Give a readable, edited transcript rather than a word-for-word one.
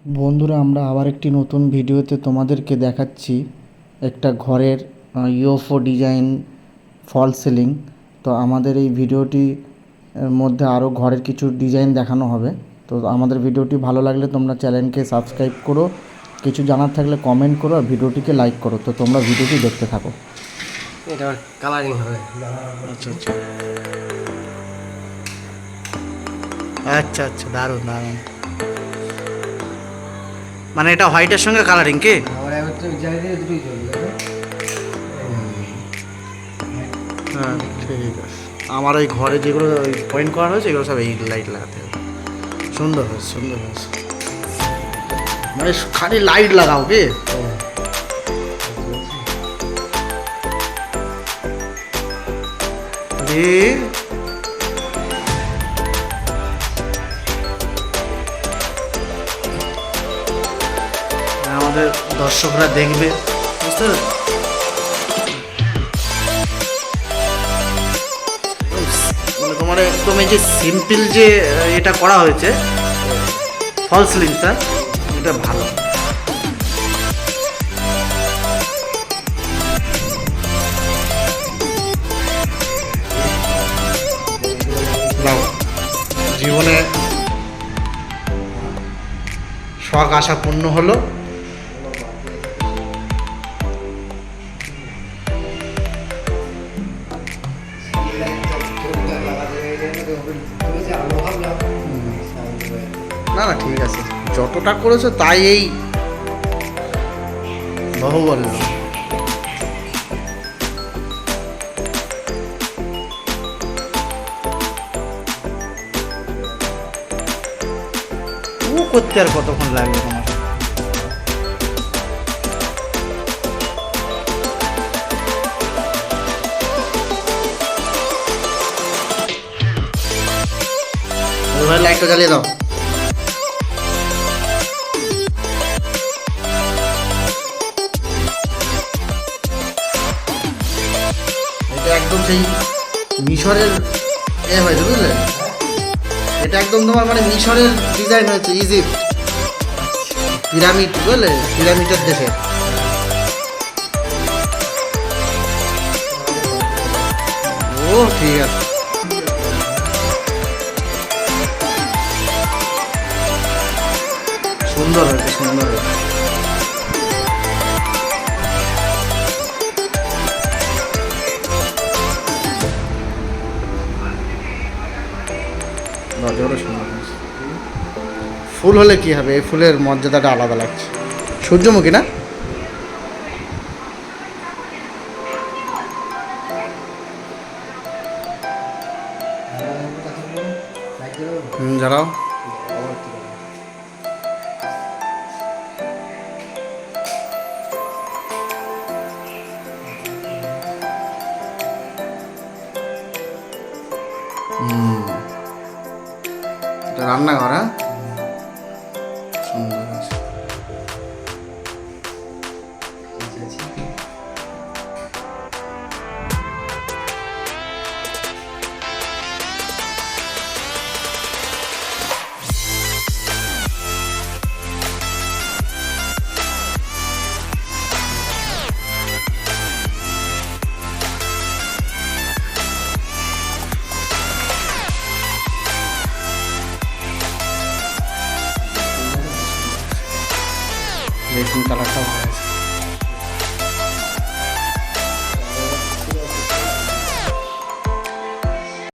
বন্ধুরা, আমরা আবার একটি নতুন ভিডিওতে তোমাদেরকে দেখাচ্ছি একটা ঘরের ইউএফও ডিজাইন ফল সিলিং। তো আমাদের এই ভিডিওটি মধ্যে আরও ঘরের কিছু ডিজাইন দেখানো হবে। তো আমাদের ভিডিওটি ভালো লাগলে তোমরা চ্যানেলকে সাবস্ক্রাইব করো, কিছু জানার থাকলে কমেন্ট করো আর ভিডিওটিকে লাইক করো। তো তোমরা ভিডিওটি দেখতে থাকো। এটা কালারিং হবে। আচ্ছা আচ্ছা আচ্ছা আচ্ছা, দারুণ দারুণ। মানে এটা হোয়াইটের সঙ্গে কালারিং কি? আবার একটু জ্বালিয়ে দিয়ে দুটোই জ্বলবে। হ্যাঁ ঠিক আছে। আমার ওই ঘরে যেগুলো ওই পয়েন্ট করা হয়েছে এগুলো সব এই লাইট লাগাতে হবে। সুন্দর হয়েছে, সুন্দর হয়েছে। মানে খালি লাইট লাগাও কি? আমাদের দর্শকরা দেখবে, বুঝতে পারছো? মানে তোমার একদম এই যে সিম্পল যে এটা করা হয়েছে ফল সিলিংটা, এটা ভালো। জীবনে শখ আশা পূর্ণ হলো। না না ঠিক আছে, যতটা করেছো তাই এই বাহুবল্য। ও করতে আর কতক্ষণ লাগবে তোমার? ভাই লাইটটা জ্বালিয়ে দাও। এটা একদম সেই মিশরের হয়েছে, বুঝলে? এটা একদম তোমার মানে মিশরের ডিজাইন হয়েছে, ইজিপ্ট পিরামিড, বুঝলে? পিরামিডের দেশে। ও ঠিক আছে, সুন্দর হয়েছে, সুন্দর হয়েছে। দরজাটা সুন্দর হয়েছে। ফুল হলে কি হবে, এই ফুলের মর্যাদাটা আলাদা লাগছে। সূর্যমুখী না? জ্বালাও। এটা রান্নাঘর, হ্যাঁ সুন্দর হয়েছে। দেখুন কালারটাও ভালো আছে।